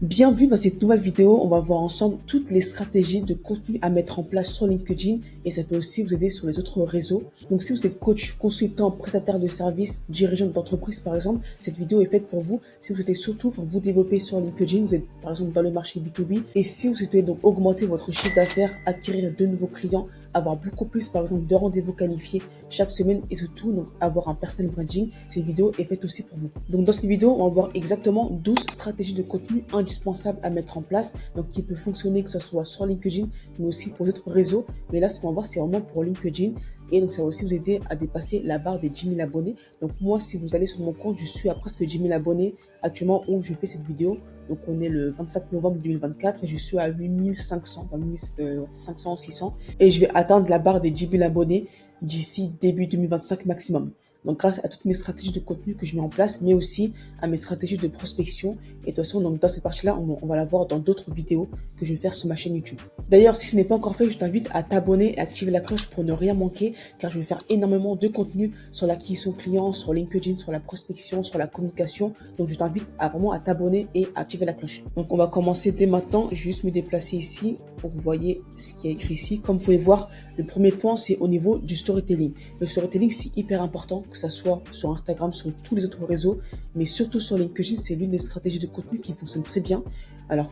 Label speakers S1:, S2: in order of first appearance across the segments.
S1: Bienvenue dans cette nouvelle vidéo, on va voir ensemble toutes les stratégies de contenu à mettre en place sur LinkedIn et ça peut aussi vous aider sur les autres réseaux. Donc si vous êtes coach, consultant, prestataire de services, dirigeant d'entreprise par exemple, cette vidéo est faite pour vous. Si vous souhaitez surtout pour vous développer sur LinkedIn, vous êtes par exemple dans le marché B2B et si vous souhaitez donc augmenter votre chiffre d'affaires, acquérir de nouveaux clients, avoir beaucoup plus par exemple de rendez-vous qualifiés chaque semaine et surtout donc avoir un personal branding, cette vidéo est faite aussi pour vous. Donc dans cette vidéo, on va voir exactement 12 stratégies de contenu indispensables à mettre en place, donc qui peut fonctionner que ce soit sur LinkedIn mais aussi pour d'autres réseaux. Mais là, ce qu'on va voir, c'est vraiment pour LinkedIn et donc ça va aussi vous aider à dépasser la barre des 10 000 abonnés. Donc moi, si vous allez sur mon compte, je suis à presque 10 000 abonnés actuellement où je fais cette vidéo. Donc on est le 25 novembre 2024 et je suis à 8500, 8500, 600 et je vais atteindre la barre des 10 000 abonnés d'ici début 2025 maximum. Donc grâce à toutes mes stratégies de contenu que je mets en place, mais aussi à mes stratégies de prospection. Et de toute façon, donc dans cette partie-là, on va la voir dans d'autres vidéos que je vais faire sur ma chaîne YouTube. D'ailleurs, si ce n'est pas encore fait, je t'invite à t'abonner et activer la cloche pour ne rien manquer, car je vais faire énormément de contenu sur l'acquisition client, sur LinkedIn, sur la prospection, sur la communication. Donc je t'invite à vraiment à t'abonner et à activer la cloche. Donc on va commencer dès maintenant. Je vais juste me déplacer ici pour que vous voyez ce qui est écrit ici. Comme vous pouvez voir, le premier point, c'est au niveau du storytelling. Le storytelling, c'est hyper important, que ça soit sur Instagram, sur tous les autres réseaux, mais surtout sur LinkedIn, c'est l'une des stratégies de contenu qui fonctionne très bien. Alors,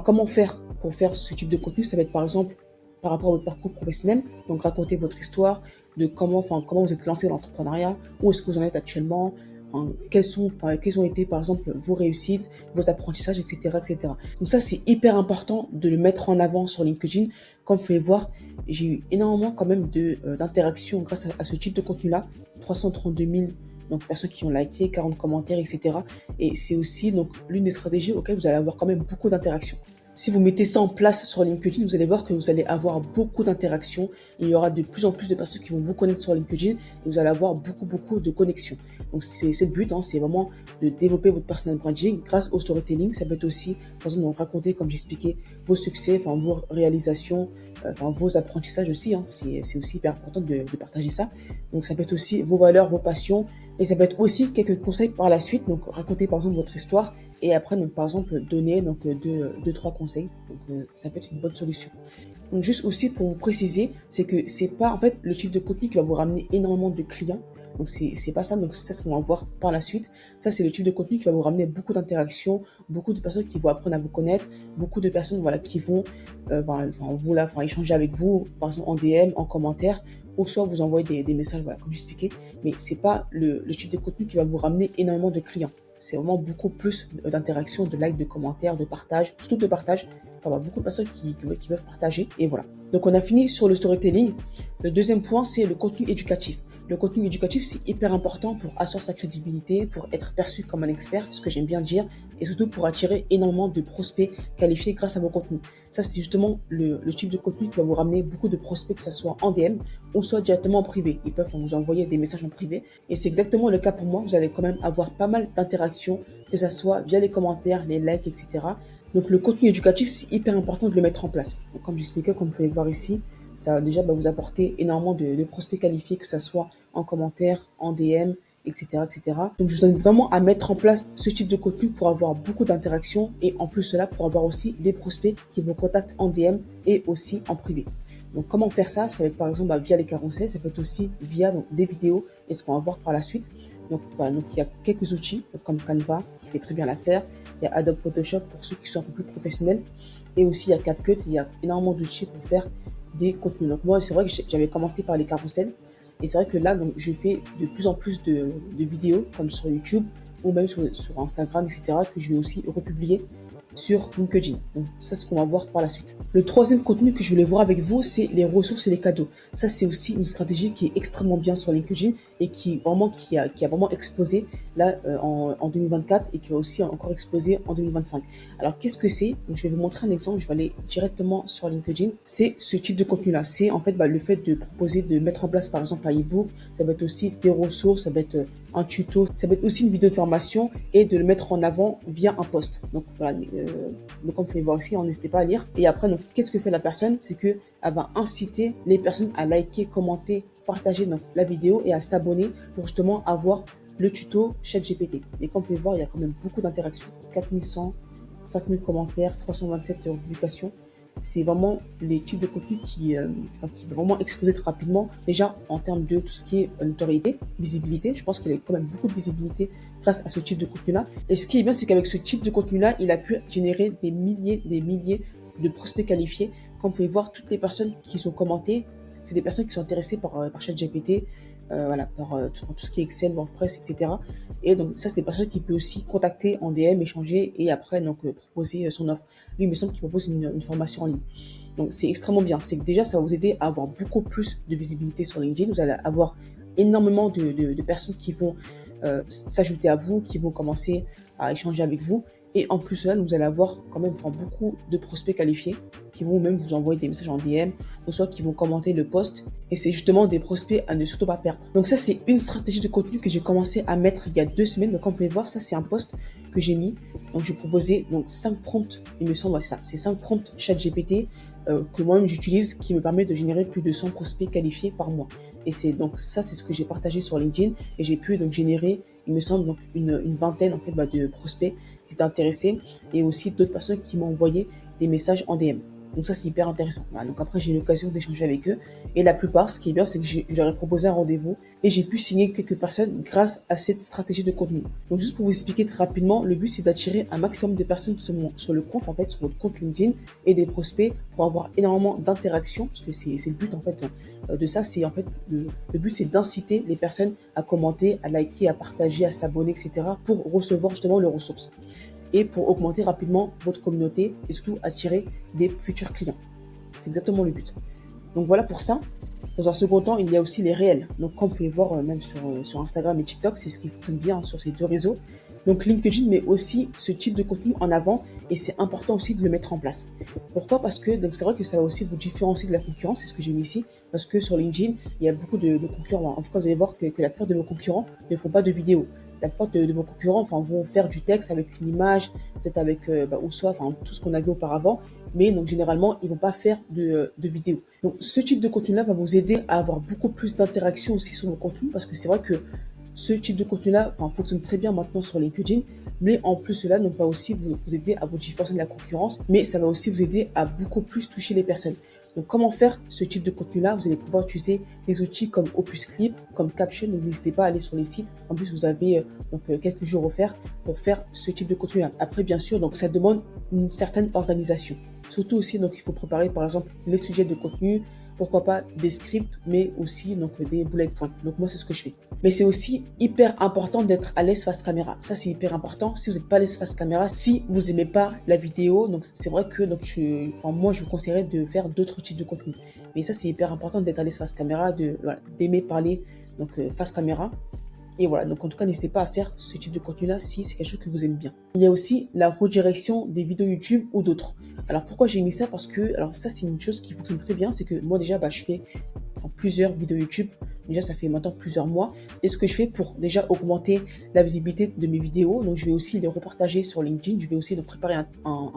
S1: comment faire pour faire ce type de contenu? Ça va être par exemple par rapport à votre parcours professionnel, donc raconter votre histoire de comment vous êtes lancé dans l'entrepreneuriat, où est-ce que vous en êtes actuellement, quelles ont été par exemple vos réussites, vos apprentissages, etc., etc. Donc ça, c'est hyper important de le mettre en avant sur LinkedIn. Comme vous pouvez voir, j'ai eu énormément quand même d'interactions grâce à ce type de contenu-là. 332 000 donc, personnes qui ont liké, 40 commentaires, etc. Et c'est aussi donc l'une des stratégies auxquelles vous allez avoir quand même beaucoup d'interactions. Si vous mettez ça en place sur LinkedIn, vous allez voir que vous allez avoir beaucoup d'interactions. Il y aura de plus en plus de personnes qui vont vous connaître sur LinkedIn et vous allez avoir beaucoup de connexions. Donc, c'est le but, hein, c'est vraiment de développer votre personal branding grâce au storytelling. Ça peut être aussi, par exemple, de raconter, comme j'expliquais, vos succès, vos réalisations, vos apprentissages aussi. Hein. C'est aussi hyper important de partager ça. Donc, ça peut être aussi vos valeurs, vos passions. Et ça peut être aussi quelques conseils par la suite. Donc, raconter, par exemple, votre histoire. Et après, donc, par exemple, donner donc, trois conseils. Donc, ça peut être une bonne solution. Donc, juste aussi pour vous préciser, c'est que c'est pas en fait le type de contenu qui va vous ramener énormément de clients. Donc, c'est pas ça. Donc, c'est ce qu'on va voir par la suite. Ça, c'est le type de contenu qui va vous ramener beaucoup d'interactions, beaucoup de personnes qui vont apprendre à vous connaître, beaucoup de personnes voilà, qui vont échanger avec vous, par exemple en DM, en commentaire, ou soit vous envoyer des messages, voilà, comme j'expliquais. Mais c'est pas le type de contenu qui va vous ramener énormément de clients. C'est vraiment beaucoup plus d'interactions, de likes, de commentaires, de partage, surtout de partage. Il y a beaucoup de personnes qui peuvent partager. Et voilà. Donc, on a fini sur le storytelling. Le deuxième point, c'est le contenu éducatif. Le contenu éducatif, c'est hyper important pour assurer sa crédibilité, pour être perçu comme un expert, ce que j'aime bien dire, et surtout pour attirer énormément de prospects qualifiés grâce à vos contenus. Ça, c'est justement le type de contenu qui va vous ramener beaucoup de prospects, que ce soit en DM ou soit directement en privé. Ils peuvent vous envoyer des messages en privé. Et c'est exactement le cas pour moi. Vous allez quand même avoir pas mal d'interactions, que ce soit via les commentaires, les likes, etc. Donc, le contenu éducatif, c'est hyper important de le mettre en place. Donc, comme j'expliquais, comme vous pouvez le voir ici, ça va déjà vous apporter énormément de prospects qualifiés, que ce soit en commentaire, en DM, etc., etc. Donc, je vous invite vraiment à mettre en place ce type de contenu pour avoir beaucoup d'interactions et en plus cela pour avoir aussi des prospects qui vous contactent en DM et aussi en privé. Donc, comment faire ça? Ça va être par exemple via les carousels, ça peut être aussi via des vidéos et ce qu'on va voir par la suite. Donc, il y a quelques outils comme Canva qui fait très bien l'affaire. Il y a Adobe Photoshop pour ceux qui sont un peu plus professionnels et aussi il y a CapCut. Il y a énormément d'outils pour faire des contenus. Donc, moi, c'est vrai que j'avais commencé par les carousels. Et c'est vrai que là, donc, je fais de plus en plus de vidéos, comme sur YouTube ou même sur Instagram, etc., que je vais aussi republier sur LinkedIn. Donc, ça, c'est ce qu'on va voir par la suite. Le troisième contenu que je voulais voir avec vous, c'est les ressources et les cadeaux. Ça, c'est aussi une stratégie qui est extrêmement bien sur LinkedIn et qui a vraiment explosé là en 2024 et qui va aussi encore exploser en 2025. Alors, qu'est-ce que c'est? Donc, je vais vous montrer un exemple. Je vais aller directement sur LinkedIn. C'est ce type de contenu-là. C'est en fait le fait de proposer, de mettre en place par exemple un e-book. Ça va être aussi des ressources, ça va être un tuto, ça va être aussi une vidéo de formation et de le mettre en avant via un post. Donc voilà, donc comme vous pouvez voir ici, n'hésitez pas à lire. Et après, donc qu'est-ce que fait la personne? C'est que elle va inciter les personnes à liker, commenter, partager donc, la vidéo et à s'abonner pour justement avoir le tuto ChatGPT. Et comme vous pouvez voir, il y a quand même beaucoup d'interactions. 4100 5000 commentaires, 327 publications. C'est vraiment les types de contenus qui vont vraiment exploser très rapidement. Déjà, en termes de tout ce qui est notoriété, visibilité, je pense qu'il y a quand même beaucoup de visibilité grâce à ce type de contenu-là. Et ce qui est bien, c'est qu'avec ce type de contenu-là, il a pu générer des milliers de prospects qualifiés. Comme vous pouvez voir, toutes les personnes qui ont commenté, c'est des personnes qui sont intéressées par ChatGPT, voilà, par tout ce qui est Excel, WordPress, etc. Et donc ça, c'est des personnes qui peuvent aussi contacter en DM, échanger et après donc proposer son offre. Lui, il me semble qu'il propose une formation en ligne. Donc c'est extrêmement bien. C'est que déjà, ça va vous aider à avoir beaucoup plus de visibilité sur LinkedIn. Vous allez avoir énormément de personnes qui vont s'ajouter à vous, qui vont commencer à échanger avec vous. Et en plus de là, vous allez avoir quand même beaucoup de prospects qualifiés qui vont même vous envoyer des messages en DM ou soit qui vont commenter le post. Et c'est justement des prospects à ne surtout pas perdre. Donc ça, c'est une stratégie de contenu que j'ai commencé à mettre il y a 2 semaines. Donc comme vous pouvez voir, ça c'est un post que j'ai mis. Donc j'ai proposé 5 prompts, il me semble, c'est ça. C'est 5 prompts ChatGPT que moi-même j'utilise qui me permet de générer plus de 100 prospects qualifiés par mois. Et c'est donc ça, c'est ce que j'ai partagé sur LinkedIn et j'ai pu donc générer, il me semble, donc une vingtaine en fait de prospects qui étaient intéressés et aussi d'autres personnes qui m'ont envoyé des messages en DM. Donc ça, c'est hyper intéressant. Voilà. Donc après, j'ai eu l'occasion d'échanger avec eux. Et la plupart, ce qui est bien, c'est que je leur ai proposé un rendez-vous et j'ai pu signer quelques personnes grâce à cette stratégie de contenu. Donc juste pour vous expliquer très rapidement, le but, c'est d'attirer un maximum de personnes sur le compte, en fait, sur votre compte LinkedIn et des prospects pour avoir énormément d'interactions, parce que c'est le but, en fait, de ça. C'est en fait, le but, c'est d'inciter les personnes à commenter, à liker, à partager, à s'abonner, etc. pour recevoir justement leurs ressources et pour augmenter rapidement votre communauté et surtout attirer des futurs clients. C'est exactement le but. Donc voilà pour ça. Dans un second temps, il y a aussi les réels. Donc comme vous pouvez voir même sur Instagram et TikTok, c'est ce qui fonctionne bien sur ces deux réseaux. Donc LinkedIn met aussi ce type de contenu en avant et c'est important aussi de le mettre en place. Pourquoi? Parce que c'est vrai que ça va aussi vous différencier de la concurrence, c'est ce que j'ai mis ici, parce que sur LinkedIn, il y a beaucoup de concurrents. En tout cas, vous allez voir que la plupart de vos concurrents ne font pas de vidéos. La plupart de vos concurrents vont faire du texte avec une image, peut-être avec ou soit tout ce qu'on a vu auparavant, mais donc généralement, ils vont pas faire de vidéos. Donc ce type de contenu-là va vous aider à avoir beaucoup plus d'interaction aussi sur vos contenus, parce que c'est vrai que ce type de contenu-là fonctionne très bien maintenant sur LinkedIn, mais en plus cela va aussi vous aider à vous différencier de la concurrence, mais ça va aussi vous aider à beaucoup plus toucher les personnes. Donc comment faire ce type de contenu-là? Vous allez pouvoir utiliser des outils comme Opus Clip, comme Caption, donc n'hésitez pas à aller sur les sites. En plus, vous avez quelques jours offerts pour faire ce type de contenu-là. Après, bien sûr, donc ça demande une certaine organisation. Surtout aussi, donc il faut préparer par exemple les sujets de contenu, pourquoi pas des scripts, mais aussi des bullet points. Donc moi, c'est ce que je fais. Mais c'est aussi hyper important d'être à l'aise face caméra. Ça, c'est hyper important. Si vous n'êtes pas à l'aise face caméra, si vous n'aimez pas la vidéo, donc c'est vrai que moi, je vous conseillerais de faire d'autres types de contenu. Mais ça, c'est hyper important d'être à l'aise face caméra, d'aimer parler face caméra. Et voilà, donc en tout cas, n'hésitez pas à faire ce type de contenu-là si c'est quelque chose que vous aimez bien. Il y a aussi la redirection des vidéos YouTube ou d'autres. Alors pourquoi j'ai mis ça? Parce que, alors ça c'est une chose qui fonctionne très bien, c'est que moi déjà, je fais plusieurs vidéos YouTube. Déjà, ça fait maintenant plusieurs mois. Et ce que je fais pour déjà augmenter la visibilité de mes vidéos, donc je vais aussi les repartager sur LinkedIn. Je vais aussi donc préparer un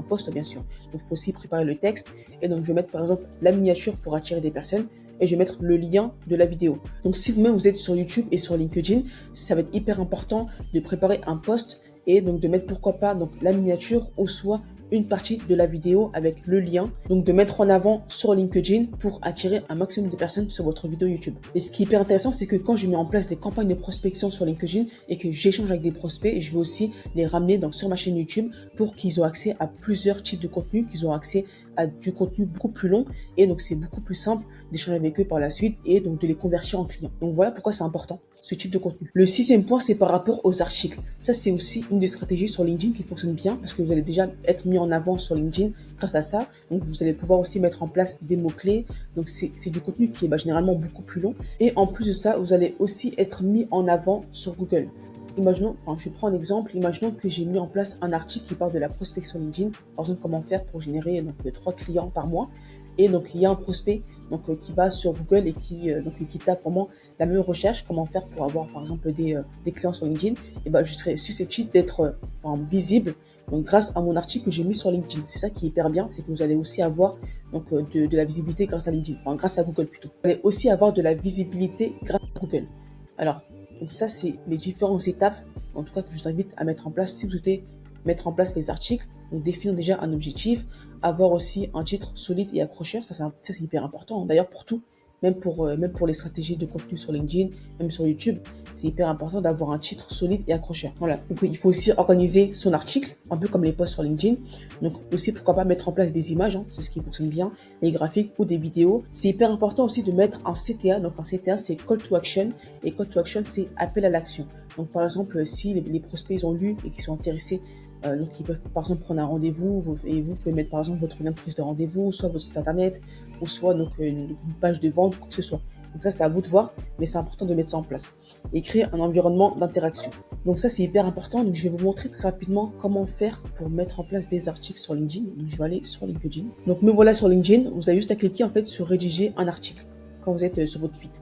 S1: post, bien sûr. Donc il faut aussi préparer le texte. Et donc je vais mettre par exemple la miniature pour attirer des personnes. Et je vais mettre le lien de la vidéo. Donc si vous-même vous êtes sur YouTube et sur LinkedIn, ça va être hyper important de préparer un post et donc de mettre pourquoi pas la miniature ou soit une partie de la vidéo avec le lien, donc de mettre en avant sur LinkedIn pour attirer un maximum de personnes sur votre vidéo YouTube. Et ce qui est hyper intéressant, c'est que quand je mets en place des campagnes de prospection sur LinkedIn et que j'échange avec des prospects, je vais aussi les ramener sur ma chaîne YouTube pour qu'ils aient accès à plusieurs types de contenus, qu'ils aient accès à du contenu beaucoup plus long et donc c'est beaucoup plus simple d'échanger avec eux par la suite et donc de les convertir en clients. Donc voilà pourquoi c'est important, ce type de contenu. Le 6e point, c'est par rapport aux articles. Ça, c'est aussi une des stratégies sur LinkedIn qui fonctionne bien parce que vous allez déjà être mis en avant sur LinkedIn grâce à ça. Donc vous allez pouvoir aussi mettre en place des mots-clés. Donc c'est du contenu qui est généralement beaucoup plus long. Et en plus de ça, vous allez aussi être mis en avant sur Google. Imaginons, je prends un exemple, imaginons que j'ai mis en place un article qui parle de la prospection LinkedIn, par exemple comment faire pour générer 3 clients par mois. Et donc il y a un prospect qui va sur Google et qui tape vraiment la même recherche, comment faire pour avoir par exemple des clients sur LinkedIn, et je serai susceptible d'être visible donc grâce à mon article que j'ai mis sur LinkedIn. C'est ça qui est hyper bien, c'est que vous allez aussi avoir de la visibilité grâce à LinkedIn, grâce à Google plutôt. Vous allez aussi avoir de la visibilité grâce à Google. Alors, donc ça, c'est les différentes étapes, en tout cas, que je vous invite à mettre en place si vous souhaitez mettre en place les articles. Donc, définir déjà un objectif, avoir aussi un titre solide et accrocheur, ça c'est hyper important. D'ailleurs, pour tout, même pour les stratégies de contenu sur LinkedIn, même sur YouTube, c'est hyper important d'avoir un titre solide et accrocheur. Voilà. Donc, il faut aussi organiser son article, un peu comme les posts sur LinkedIn. Donc, aussi, pourquoi pas mettre en place des images, hein, c'est ce qui fonctionne bien, les graphiques ou des vidéos. C'est hyper important aussi de mettre un CTA. Donc, un CTA, c'est Call to Action. Et Call to Action, c'est appel à l'action. Donc, par exemple, si les prospects, ils ont lu et qu'ils sont intéressés, donc ils peuvent par exemple prendre un rendez-vous et vous pouvez mettre par exemple votre lien de prise de rendez-vous, soit votre site internet, ou soit donc une page de vente, quoi que ce soit. Donc ça, c'est à vous de voir, mais c'est important de mettre ça en place. Et créer un environnement d'interaction. Donc ça, c'est hyper important. Donc je vais vous montrer très rapidement comment faire pour mettre en place des articles sur LinkedIn. Donc je vais aller sur LinkedIn. Donc me voilà sur LinkedIn. Vous avez juste à cliquer en fait sur rédiger un article quand vous êtes sur votre feed.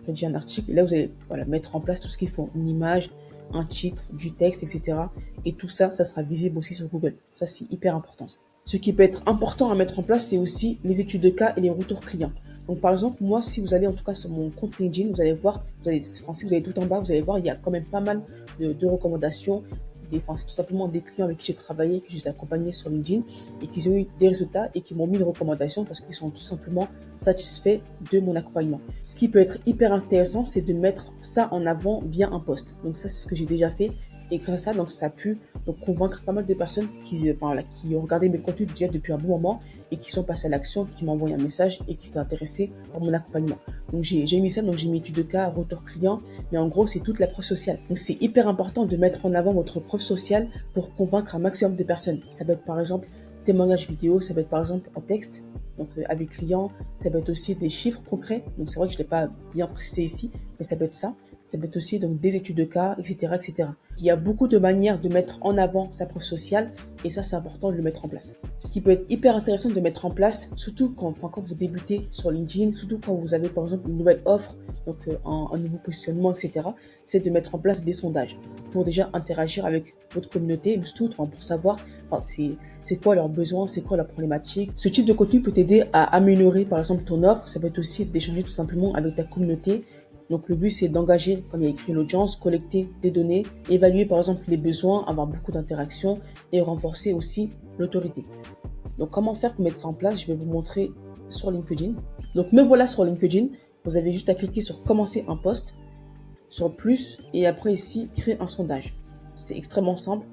S1: Rédiger un article. Et là, vous allez mettre en place tout ce qu'il faut. Une image, un titre, du texte, etc. Et tout ça, ça sera visible aussi sur Google. Ça, c'est hyper important. Ce qui peut être important à mettre en place, c'est aussi les études de cas et les retours clients. Donc, par exemple, moi, si vous allez en tout cas sur mon compte LinkedIn, vous allez voir, si vous allez tout en bas, vous allez voir, il y a quand même pas mal de recommandations. C'est tout simplement des clients avec qui j'ai travaillé, que j'ai accompagnés sur LinkedIn et qui ont eu des résultats et qui m'ont mis une recommandation parce qu'ils sont tout simplement satisfaits de mon accompagnement. Ce qui peut être hyper intéressant, c'est de mettre ça en avant via un post. Donc ça, c'est ce que j'ai déjà fait. Et grâce à ça, donc, ça a pu convaincre pas mal de personnes qui ont regardé mes contenus déjà depuis un bon moment et qui sont passées à l'action, qui m'ont envoyé un message et qui s'étaient intéressés par mon accompagnement. Donc j'ai mis ça, donc j'ai mis étude de cas, retour client, mais en gros, c'est toute la preuve sociale. Donc c'est hyper important de mettre en avant votre preuve sociale pour convaincre un maximum de personnes. Ça peut être par exemple témoignage vidéo, ça peut être par exemple en texte, donc avec client, ça peut être aussi des chiffres concrets. Donc c'est vrai que je ne l'ai pas bien précisé ici, mais ça peut être ça. Ça peut être aussi donc des études de cas, etc., etc. Il y a beaucoup de manières de mettre en avant sa preuve sociale et ça, c'est important de le mettre en place. Ce qui peut être hyper intéressant de mettre en place, surtout quand vous débutez sur LinkedIn, surtout quand vous avez par exemple une nouvelle offre, donc un nouveau positionnement, etc., c'est de mettre en place des sondages pour déjà interagir avec votre communauté, surtout pour savoir c'est quoi leurs besoins, c'est quoi leurs problématiques. Ce type de contenu peut t'aider à améliorer par exemple ton offre. Ça peut être aussi d'échanger tout simplement avec ta communauté. Donc le but, c'est d'engager, comme il y a écrit, l'audience, collecter des données, évaluer par exemple les besoins, avoir beaucoup d'interactions et renforcer aussi l'autorité. Donc comment faire pour mettre ça en place? Je vais vous montrer sur LinkedIn. Donc me voilà sur LinkedIn. Vous avez juste à cliquer sur commencer un post, sur plus et après ici, créer un sondage. C'est extrêmement simple.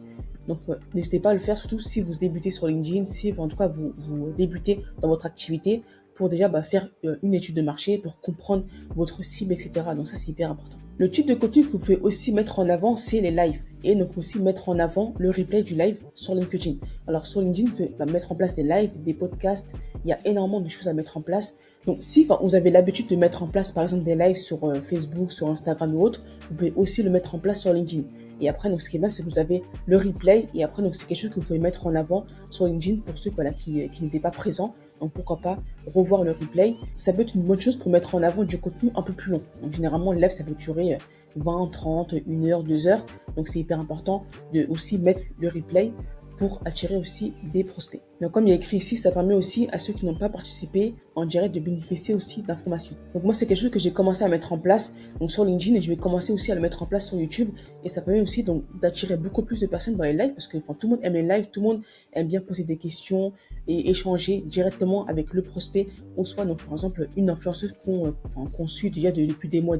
S1: Donc n'hésitez pas à le faire, surtout si vous débutez sur LinkedIn, si en tout cas vous débutez dans votre activité, pour déjà faire une étude de marché, pour comprendre votre cible, etc. Donc ça, c'est hyper important. Le type de contenu que vous pouvez aussi mettre en avant, c'est les lives. Et donc aussi mettre en avant le replay du live sur LinkedIn. Alors sur LinkedIn, vous pouvez mettre en place des lives, des podcasts. Il y a énormément de choses à mettre en place. Donc si vous avez l'habitude de mettre en place par exemple des lives sur Facebook, sur Instagram ou autre, vous pouvez aussi le mettre en place sur LinkedIn. Et après, donc, ce qui est bien, c'est que vous avez le replay. Et après, donc, c'est quelque chose que vous pouvez mettre en avant sur LinkedIn pour ceux qui n'étaient pas présents. Donc, pourquoi pas revoir le replay. Ça peut être une bonne chose pour mettre en avant du contenu un peu plus long. Donc, généralement, le live, ça peut durer 20, 30, 1 heure, 2 heures. Donc, c'est hyper important de aussi mettre le replay pour attirer aussi des prospects. Donc, comme il y a écrit ici, ça permet aussi à ceux qui n'ont pas participé en direct de bénéficier aussi d'informations. Donc, moi, c'est quelque chose que j'ai commencé à mettre en place donc sur LinkedIn et je vais commencer aussi à le mettre en place sur YouTube. Et ça permet aussi donc d'attirer beaucoup plus de personnes dans les lives parce que tout le monde aime les lives, tout le monde aime bien poser des questions et échanger directement avec le prospect ou soit donc par exemple une influenceuse qu'on suit déjà depuis des mois.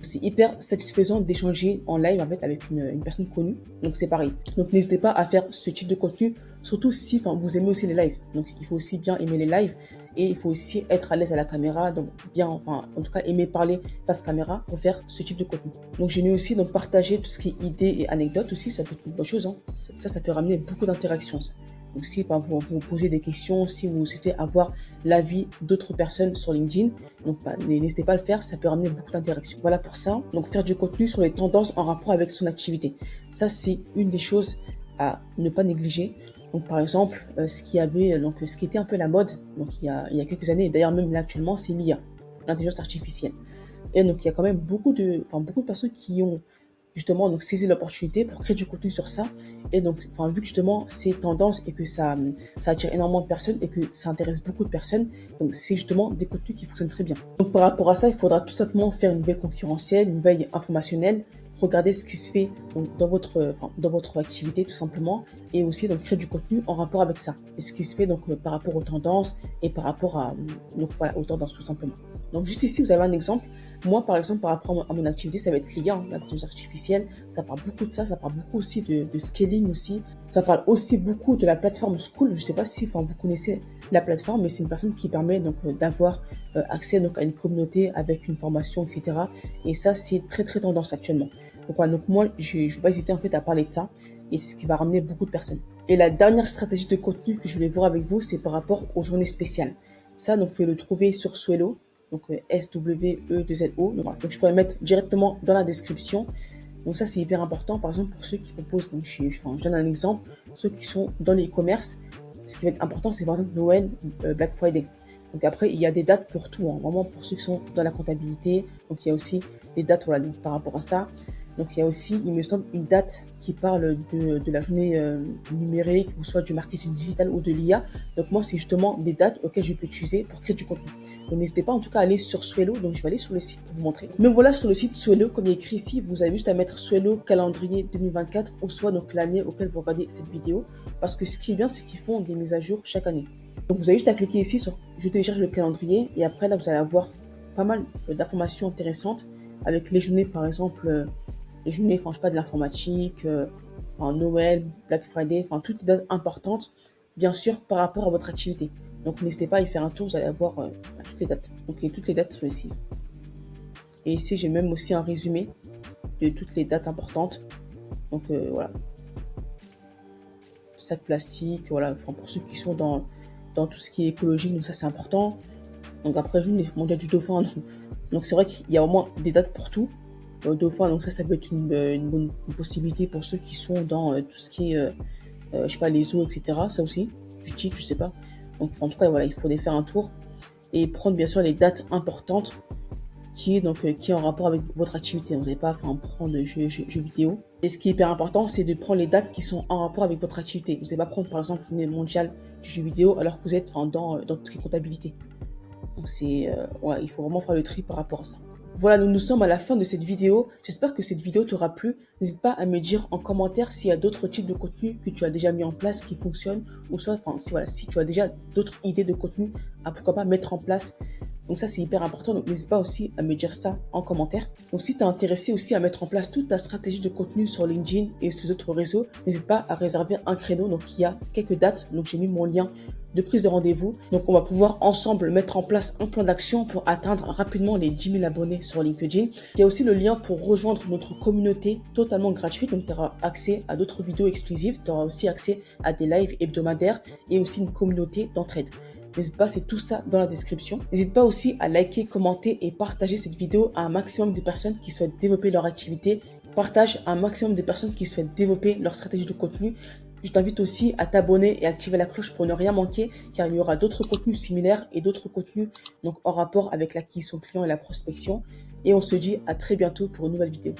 S1: C'est hyper satisfaisant d'échanger en live avec une personne connue. Donc c'est pareil. Donc n'hésitez pas à faire ce type de contenu, surtout si vous aimez aussi les lives. Donc il faut aussi bien aimer les lives et il faut aussi être à l'aise à la caméra, donc en tout cas aimer parler face caméra pour faire ce type de contenu. Donc j'ai mis aussi donc partager tout ce qui est idées et anecdotes aussi, ça peut être une bonne chose. Hein. Ça peut ramener beaucoup d'interactions. Donc si vous posez des questions, si vous souhaitez avoir l'avis d'autres personnes sur LinkedIn, donc n'hésitez pas à le faire, ça peut ramener beaucoup d'interactions. Voilà pour ça. Donc faire du contenu sur les tendances en rapport avec son activité. Ça c'est une des choses à ne pas négliger. Donc par exemple, ce qui était un peu la mode, donc il y a quelques années, et d'ailleurs même là actuellement, c'est l'IA, l'intelligence artificielle. Et donc il y a quand même beaucoup de personnes qui ont justement donc saisi l'opportunité pour créer du contenu sur ça. Et donc vu que justement c'est tendance et que ça attire énormément de personnes et que ça intéresse beaucoup de personnes, donc c'est justement des contenus qui fonctionnent très bien. Donc par rapport à ça, il faudra tout simplement faire une veille concurrentielle, une veille informationnelle regarder ce qui se fait donc, dans votre activité tout simplement, et aussi donc créer du contenu en rapport avec ça, et ce qui se fait donc par rapport aux tendances et par rapport à donc voilà, aux tendances tout simplement. Donc juste ici vous avez un exemple. Moi par exemple par rapport à mon activité, ça va être l'IA, l'intelligence artificielle. Ça parle beaucoup de ça, ça parle beaucoup aussi de scaling aussi. Ça parle aussi beaucoup de la plateforme School. Je ne sais pas si vous connaissez la plateforme, mais c'est une plateforme qui permet donc d'avoir accès donc à une communauté avec une formation, etc. Et ça c'est très très tendance actuellement. Donc, voilà, donc moi, je ne vais pas hésiter en fait à parler de ça, et c'est ce qui va ramener beaucoup de personnes. Et la dernière stratégie de contenu que je voulais voir avec vous, c'est par rapport aux journées spéciales. Ça, donc vous pouvez le trouver sur Swelo, donc SWE2ZO. Donc, voilà, donc je pourrais le mettre directement dans la description. Donc ça, c'est hyper important. Par exemple, pour ceux qui proposent, donc je donne un exemple, ceux qui sont dans l'e-commerce, ce qui va être important, c'est par exemple Noël, Black Friday. Donc après, il y a des dates pour tout, hein, vraiment pour ceux qui sont dans la comptabilité. Donc il y a aussi des dates voilà, donc, par rapport à ça. Donc il y a aussi, il me semble, une date qui parle de la journée numérique, ou soit du marketing digital ou de l'IA. Donc moi, c'est justement des dates auxquelles je peux utiliser pour créer du contenu. Donc n'hésitez pas en tout cas à aller sur Swelo. Donc je vais aller sur le site pour vous montrer. Me voilà sur le site Swelo, comme il est écrit ici. Vous avez juste à mettre Swelo calendrier 2024, ou soit donc l'année auquel vous regardez cette vidéo. Parce que ce qui est bien, c'est qu'ils font des mises à jour chaque année. Donc vous avez juste à cliquer ici sur je télécharge le calendrier, et après là vous allez avoir pas mal d'informations intéressantes avec les journées par exemple, les journées, je sais pas, de l'informatique, Noël, Black Friday, toutes les dates importantes, bien sûr par rapport à votre activité. Donc n'hésitez pas à y faire un tour, vous allez avoir toutes les dates. Donc toutes les dates sont ici. Et ici j'ai même aussi un résumé de toutes les dates importantes. Donc voilà. Sac plastique, voilà, pour ceux qui sont dans tout ce qui est écologique, donc ça c'est important. Donc après, journée mondiale du dauphin, donc c'est vrai qu'il y a au moins des dates pour tout. Dauphin, donc ça peut être une bonne possibilité pour ceux qui sont dans tout ce qui est, je sais pas, les zoos, etc. Ça aussi, du tic, je sais pas. Donc en tout cas, voilà, il faut aller faire un tour et prendre bien sûr les dates importantes qui est en rapport avec votre activité. Vous n'allez pas prendre jeux vidéo. Et ce qui est hyper important, c'est de prendre les dates qui sont en rapport avec votre activité. Vous n'allez pas prendre par exemple une journée mondiale du jeu vidéo alors que vous êtes dans tout ce qui est comptabilité. Donc voilà, il faut vraiment faire le tri par rapport à ça. Voilà, nous sommes à la fin de cette vidéo. J'espère que cette vidéo t'aura plu. N'hésite pas à me dire en commentaire s'il y a d'autres types de contenus que tu as déjà mis en place qui fonctionnent, ou soit, si tu as déjà d'autres idées de contenu à pourquoi pas mettre en place. Donc ça, c'est hyper important. Donc n'hésite pas aussi à me dire ça en commentaire. Donc si tu es intéressé aussi à mettre en place toute ta stratégie de contenu sur LinkedIn et sur d'autres réseaux, n'hésite pas à réserver un créneau. Donc il y a quelques dates. Donc j'ai mis mon lien de prise de rendez-vous. Donc on va pouvoir ensemble mettre en place un plan d'action pour atteindre rapidement les 10 000 abonnés sur LinkedIn. Il y a aussi le lien pour rejoindre notre communauté totalement gratuite. Donc tu auras accès à d'autres vidéos exclusives. Tu auras aussi accès à des lives hebdomadaires et aussi une communauté d'entraide. N'hésite pas, c'est tout ça dans la description. N'hésite pas aussi à liker, commenter et partager cette vidéo à un maximum de personnes qui souhaitent développer leur activité. Partage à un maximum de personnes qui souhaitent développer leur stratégie de contenu. Je t'invite aussi à t'abonner et activer la cloche pour ne rien manquer, car il y aura d'autres contenus similaires et d'autres contenus donc en rapport avec l'acquisition client et la prospection. Et on se dit à très bientôt pour une nouvelle vidéo.